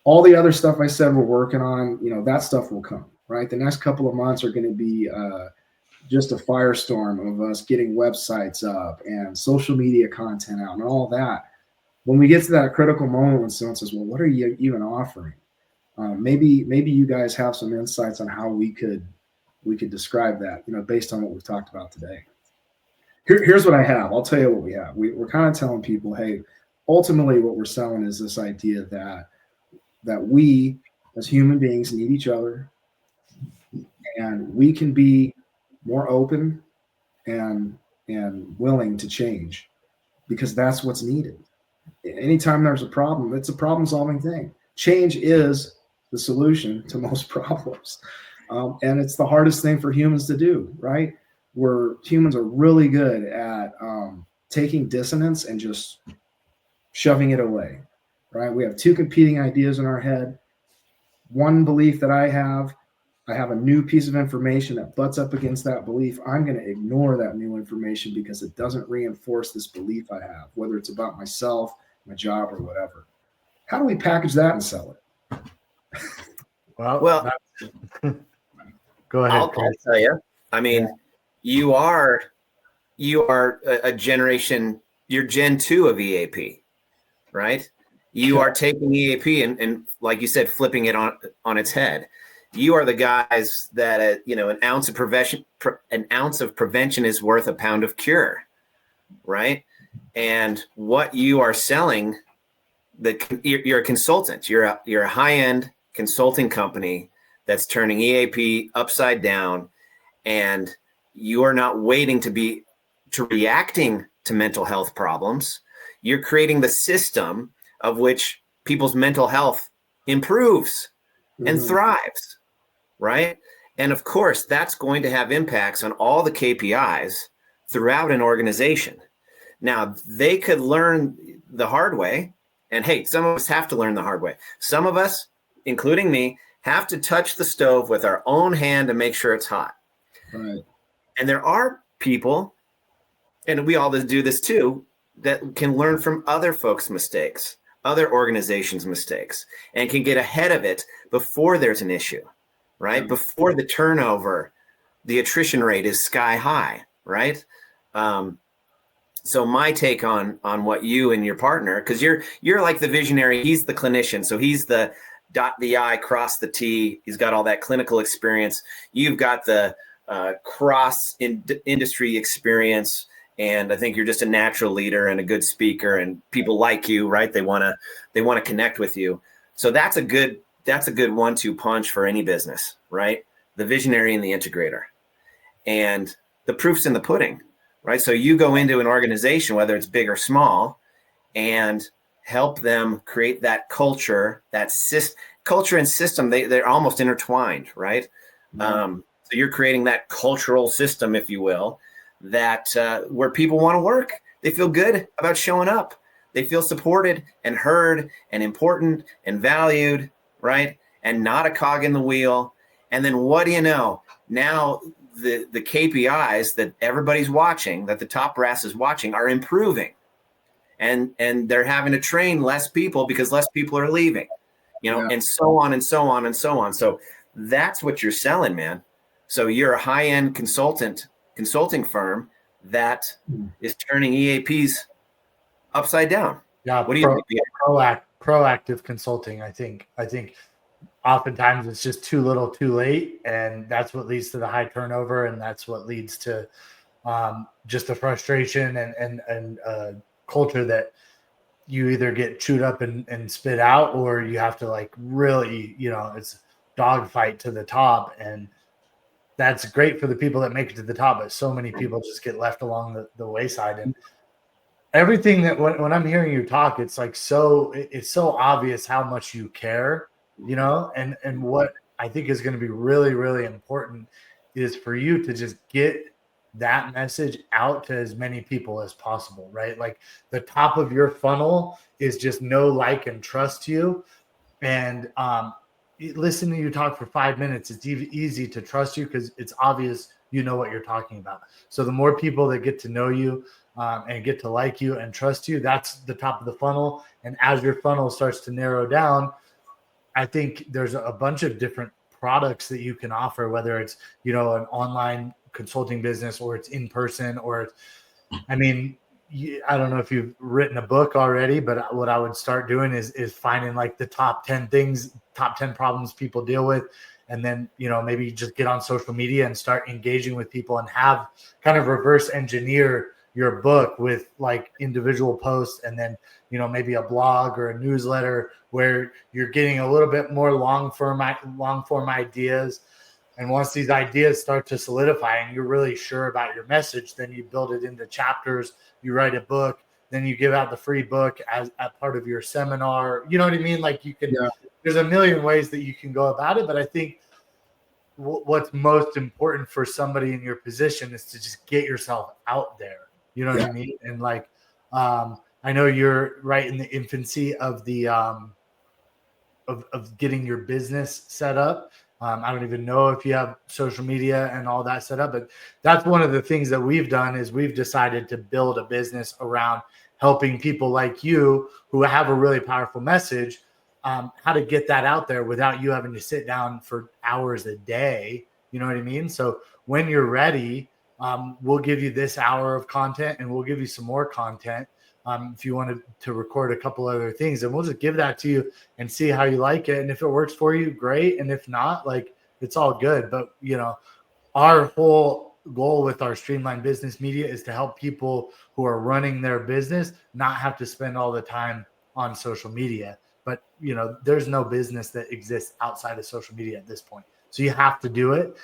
All the other stuff I said we're working on, that stuff will come, right? The next couple of months are going to be just a firestorm of us getting websites up and social media content out and all that. When we get to that critical moment when someone says, well, what are you even offering? Maybe you guys have some insights on how we could describe that, based on what we've talked about today. Here's what I have. I'll tell you what we have. We're kind of telling people, hey, ultimately what we're selling is this idea that we as human beings need each other, and we can be more open and willing to change because that's what's needed. Anytime there's a problem, it's a problem-solving thing. Change is the solution to most problems. And it's the hardest thing for humans to do, right? Humans are really good at taking dissonance and just shoving it away, right? We have two competing ideas in our head. One belief that I have a new piece of information that butts up against that belief. I'm going to ignore that new information because it doesn't reinforce this belief I have, whether it's about myself, my job, or whatever. How do we package that and sell it? Well, go ahead. I'll tell you. I mean, you are a generation. You're Gen 2 of EAP, right? You are taking EAP and like you said, flipping it on its head. You are the guys that an ounce of prevention is worth a pound of cure, right? And what you are selling, you're a consultant. You're a high-end consulting company that's turning EAP upside down, and you are not waiting to reacting to mental health problems. You're creating the system of which people's mental health improves and thrives, right? And of course, that's going to have impacts on all the KPIs throughout an organization. Now, they could learn the hard way. And hey, some of us have to learn the hard way. Some of us, including me, have to touch the stove with our own hand to make sure it's hot. Right. And there are people, and we all do this too, that can learn from other folks' mistakes, other organizations' mistakes, and can get ahead of it before there's an issue, right? Before the turnover, the attrition rate is sky high, right? So my take on what you and your partner, because you're like the visionary, he's the clinician, so he's the dot the I, cross the T. He's got all that clinical experience. You've got the cross industry experience, and I think you're just a natural leader and a good speaker, and people like you, right? They want to connect with you. So that's a good 1-2 punch for any business, right? The visionary and the integrator, and the proof's in the pudding, right? So you go into an organization, whether it's big or small, and help them create that culture, culture and system. They're almost intertwined, right? So you're creating that cultural system, if you will, that where people want to work. They feel good about showing up. They feel supported and heard and important and valued, right? And not a cog in the wheel. And then what do you know? Now the KPIs that everybody's watching, that the top brass is watching, are improving. And they're having to train less people because less people are leaving, and so on and so on and so on. So that's what you're selling, man. So you're a high-end consulting firm that is turning EAPs upside down. Yeah. What do you think? Proactive consulting. I think oftentimes it's just too little too late, and that's what leads to the high turnover, and that's what leads to just the frustration and culture that you either get chewed up and spit out, or you have to like really, it's dogfight to the top. And that's great for the people that make it to the top, but so many people just get left along the wayside. And everything that when I'm hearing you talk, it's like it's so obvious how much you care, and what I think is going to be really, really important is for you to just get that message out to as many people as possible, right? Like the top of your funnel is just know, like, and trust you. And listening to you talk for 5 minutes, it's easy to trust you because it's obvious you know what you're talking about. So the more people that get to know you and get to like you and trust you, that's the top of the funnel. And as your funnel starts to narrow down, I think there's a bunch of different products that you can offer, whether it's, an online consulting business or it's in person, or I don't know if you've written a book already, but what I would start doing is finding like the top 10 problems people deal with. And then, maybe just get on social media and start engaging with people and have kind of reverse engineer your book with like individual posts, and then, maybe a blog or a newsletter where you're getting a little bit more long form ideas. And once these ideas start to solidify and you're really sure about your message, then you build it into chapters, you write a book, then you give out the free book as part of your seminar. You know what I mean? Like you can, there's a million ways that you can go about it. But I think what's most important for somebody in your position is to just get yourself out there. You know what I mean? And like, I know you're right in the infancy of the, of getting your business set up. I don't even know if you have social media and all that set up, but that's one of the things that we've done is we've decided to build a business around helping people like you who have a really powerful message, how to get that out there without you having to sit down for hours a day. You know what I mean? So when you're ready, we'll give you this hour of content and we'll give you some more content. If you wanted to record a couple other things, and we'll just give that to you and see how you like it. And if it works for you, great. And if not, like it's all good. But our whole goal with our Streamline Business Media is to help people who are running their business not have to spend all the time on social media. But there's no business that exists outside of social media at this point. So you have to do it.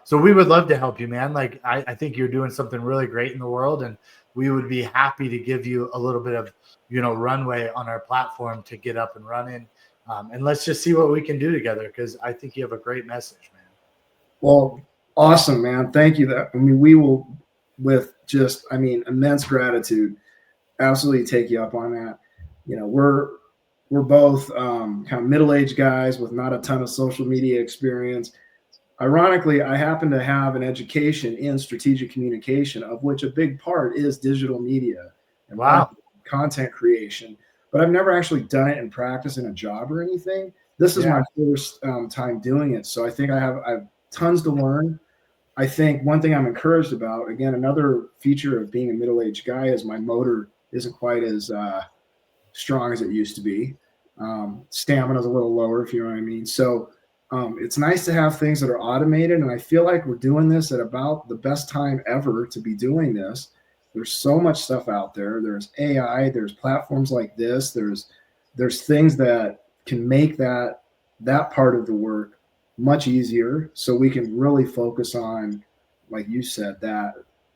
So we would love to help you, man. Like I think you're doing something really great in the world, and we would be happy to give you a little bit of, runway on our platform to get up and running. And let's just see what we can do together, because I think you have a great message, man. Well, awesome, man. Thank you. We will, with just, immense gratitude, absolutely take you up on that. We're both kind of middle-aged guys with not a ton of social media experience. Ironically, I happen to have an education in strategic communication, of which a big part is digital media and content creation. But I've never actually done it in practice in a job or anything. This is my first time doing it. So I think I have tons to learn. I think one thing I'm encouraged about, again, another feature of being a middle-aged guy is my motor isn't quite as strong as it used to be. Stamina is a little lower, if you know what I mean. So it's nice to have things that are automated, and I feel like we're doing this at about the best time ever to be doing this. There's so much stuff out there. There's AI, there's platforms like this, there's things that can make that part of the work much easier, so we can really focus on, like you said, that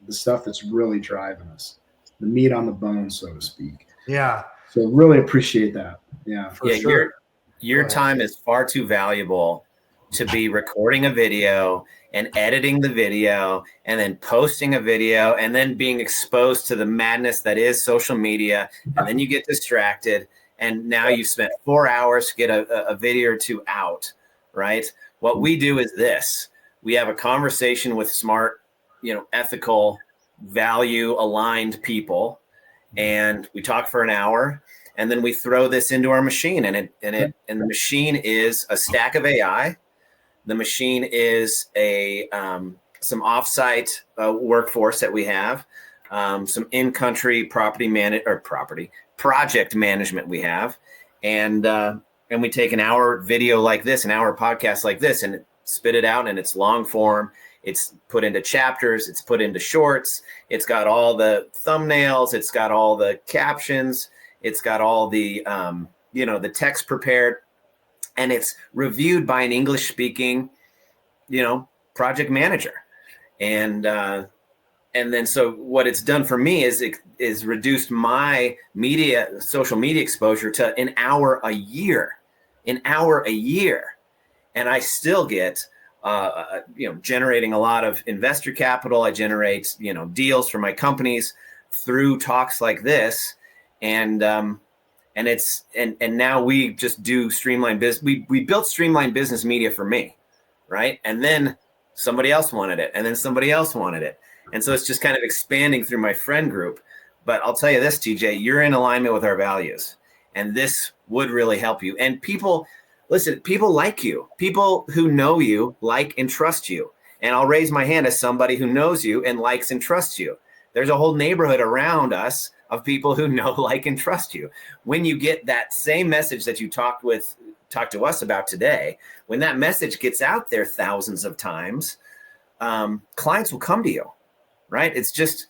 the stuff that's really driving us, the meat on the bone, so to speak. Yeah. So really appreciate that. Yeah, for sure. Your time is far too valuable to be recording a video and editing the video and then posting a video and then being exposed to the madness that is social media. And then you get distracted. And now you've spent 4 hours to get a video or two out, right? What we do is this. We have a conversation with smart, ethical, value-aligned people. And we talk for an hour. And then we throw this into our machine, and the machine is a stack of AI. The machine is some offsite workforce that we have, some in-country project management we have, and we take an hour video like this, an hour podcast like this, and spit it out, and it's long form, It's put into chapters. It's put into shorts. It's got all the thumbnails. It's got all the captions. It's got all the, the text prepared, and it's reviewed by an English speaking, project manager. And then so what it's done for me is reduced my social media exposure to an hour a year. And I still get, generating a lot of investor capital. I generate, deals for my companies through talks like this. And now we just do Streamline Business. We built Streamline Business Media for me. Right. And then somebody else wanted it. And then somebody else wanted it. And so it's just kind of expanding through my friend group. But I'll tell you this, TJ, you're in alignment with our values. And this would really help you. And people like you. People who know you like and trust you. And I'll raise my hand as somebody who knows you and likes and trusts you. There's a whole neighborhood around us of people who know, like, and trust you. When you get that same message that you talked to us about today, when that message gets out there thousands of times, clients will come to you, right? It's just,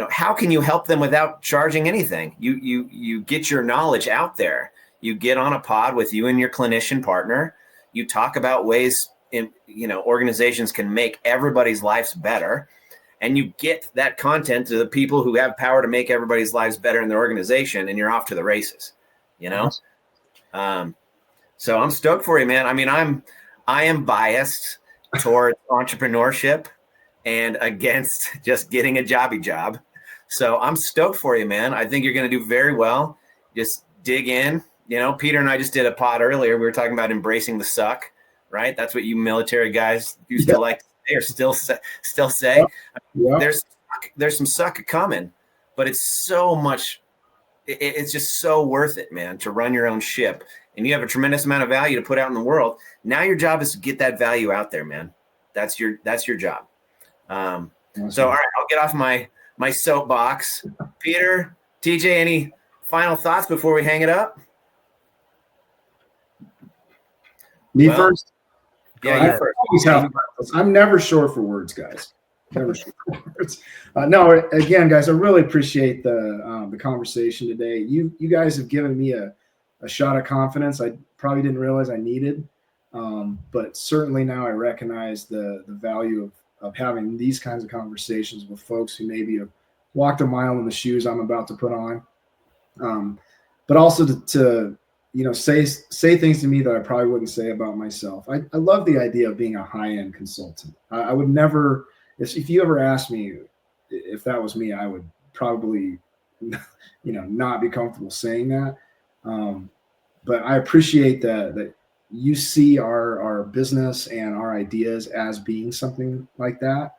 how can you help them without charging anything? You get your knowledge out there. You get on a pod with you and your clinician partner. You talk about ways organizations can make everybody's lives better. And you get that content to the people who have power to make everybody's lives better in their organization, and you're off to the races, So I'm stoked for you, man. I mean, I am biased toward entrepreneurship and against just getting a jobby job. So I'm stoked for you, man. I think you're going to do very well. Just dig in. Peter and I just did a pod earlier. We were talking about embracing the suck, right? That's what you military guys used to like to say, or still say. Yeah. There's some suck coming, but it's so much. It's just so worth it, man, to run your own ship. And you have a tremendous amount of value to put out in the world. Now your job is to get that value out there, man. That's your job. So, all right, I'll get off my soapbox. Peter, TJ, any final thoughts before we hang it up? Me first? Yeah, you first. I'm never short for words, guys. Never short for words. No, again, guys, I really appreciate the conversation today. You guys have given me a shot of confidence I probably didn't realize I needed. But certainly now I recognize the value of having these kinds of conversations with folks who maybe have walked a mile in the shoes I'm about to put on. But also to say things to me that I probably wouldn't say about myself. I love the idea of being a high-end consultant. I would never, if you ever asked me if that was me, I would probably, not be comfortable saying that. But I appreciate that you see our business and our ideas as being something like that.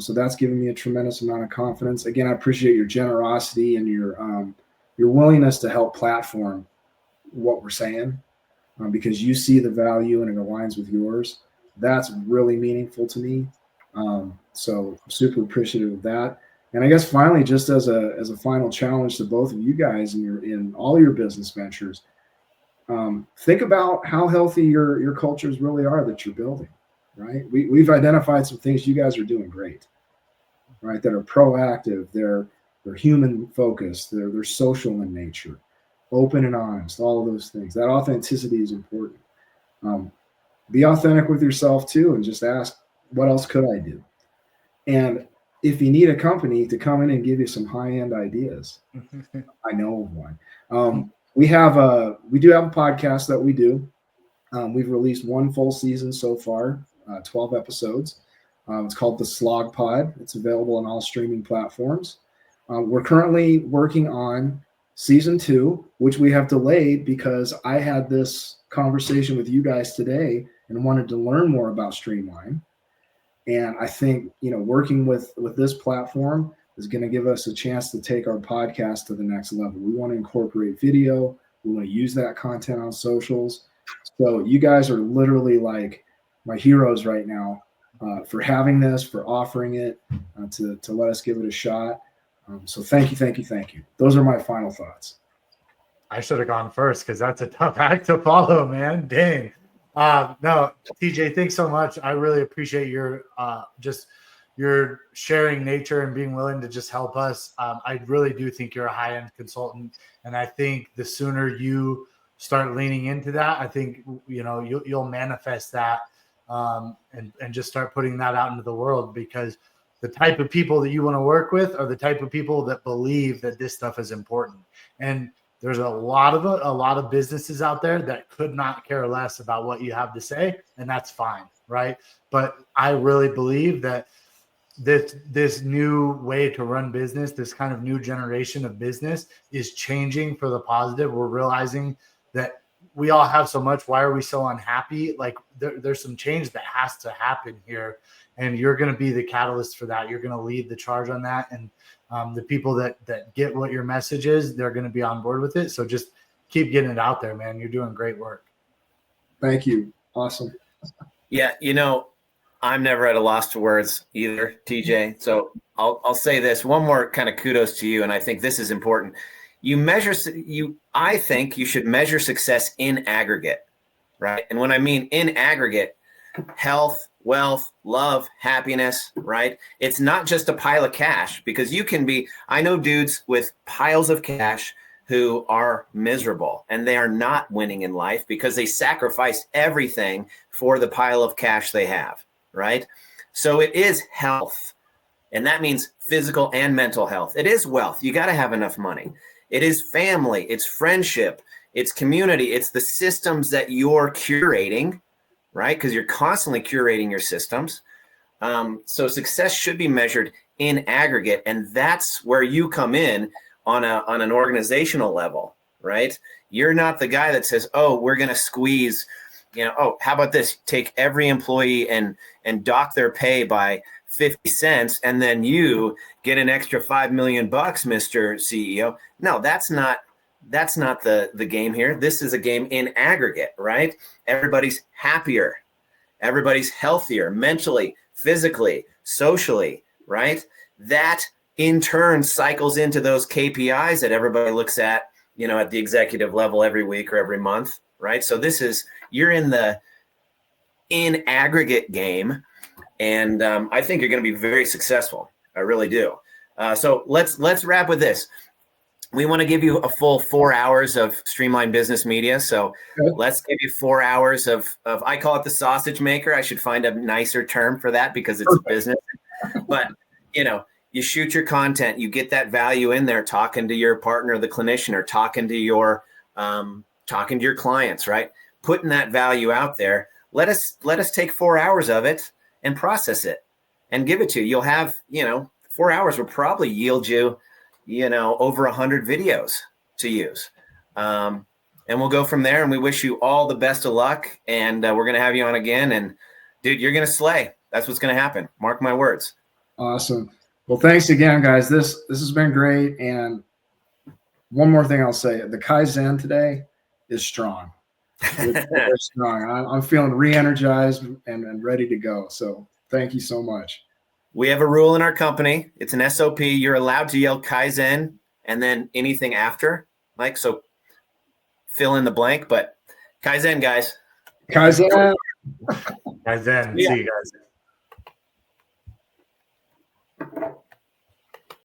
So that's given me a tremendous amount of confidence. Again, I appreciate your generosity and your willingness to help platform what we're saying, because you see the value and it aligns with yours. That's really meaningful to me. So I'm super appreciative of that. And I guess finally, just as a final challenge to both of you guys in all your business ventures, think about how healthy your cultures really are that you're building, right? We've identified some things you guys are doing great, right? That are proactive, they're human focused, they're social in nature, open and honest, all of those things. That authenticity is important. Be authentic with yourself too, and just ask, what else could I do? And if you need a company to come in and give you some high-end ideas, I know of one. We do have a podcast that we do. We've released one full season so far, 12 episodes. It's called the SLOG Pod. It's available on all streaming platforms. We're currently working on season 2, which we have delayed because I had this conversation with you guys today and wanted to learn more about Streamline. And I think, working with this platform is going to give us a chance to take our podcast to the next level. We want to incorporate video. We want to use that content on socials. So you guys are literally like my heroes right now for having this, for offering it, to let us give it a shot. So thank you. Those are my final thoughts. I should have gone first because that's a tough act to follow, man. Dang. No, TJ, thanks so much. I really appreciate your just your sharing nature and being willing to just help us. I really do think you're a high-end consultant, and I think the sooner you start leaning into that, I think you'll manifest that, and just start putting that out into the world, because the type of people that you want to work with are the type of people that believe that this stuff is important. And there's a lot of businesses out there that could not care less about what you have to say, and that's fine, right? But I really believe that this new way to run business, this kind of new generation of business, is changing for the positive. We're realizing that we all have so much. Why are we so unhappy? Like there's some change that has to happen here, and you're going to be the catalyst for that. You're going to lead the charge on that, and the people that get what your message is, they're going to be on board with it. So just keep getting it out there, man. You're doing great work. Thank you. Awesome. Yeah, I'm never at a loss for words either, TJ. So I'll say this one more kind of kudos to you, and I think this is important. I think you should measure success in aggregate, right? And when I mean in aggregate, health, wealth, love, happiness, right? It's not just a pile of cash, because I know dudes with piles of cash who are miserable, and they are not winning in life because they sacrifice everything for the pile of cash they have, right? So it is health, and that means physical and mental health. It is wealth. You got to have enough money. It is family. It's friendship. It's community. It's the systems that you're curating, right? Because you're constantly curating your systems. So success should be measured in aggregate, and that's where you come in on an organizational level, right? You're not the guy that says, "Oh, we're going to squeeze, how about this? Take every employee and dock their pay by 50 cents, and then you get an extra $5 million, Mr. CEO." No, that's not the game here. This is a game in aggregate, right? Everybody's happier. Everybody's healthier mentally, physically, socially, right? That in turn cycles into those KPIs that everybody looks at, at the executive level every week or every month, right? So you're in the in aggregate game, and I think you're going to be very successful. I really do. So let's wrap with this. We want to give you a full 4 hours of streamlined business media. So let's give you 4 hours of I call it the sausage maker. I should find a nicer term for that because it's a business. But, you shoot your content, you get that value in there, talking to your partner, the clinician, or talking to your clients, right? Putting that value out there. Let us take 4 hours of it and process it and give it to you. You'll have, 4 hours will probably yield you, over 100 videos to use. And we'll go from there, and we wish you all the best of luck. And we're going to have you on again. And dude, you're going to slay. That's what's going to happen. Mark my words. Awesome. Well, thanks again, guys. This has been great. And one more thing I'll say, the Kaizen today is strong. It's strong. I'm feeling re-energized and ready to go. So thank you so much. We have a rule in our company. It's an SOP. You're allowed to yell Kaizen and then anything after, Mike. So fill in the blank, but Kaizen, guys. Kaizen. Kaizen. See you guys.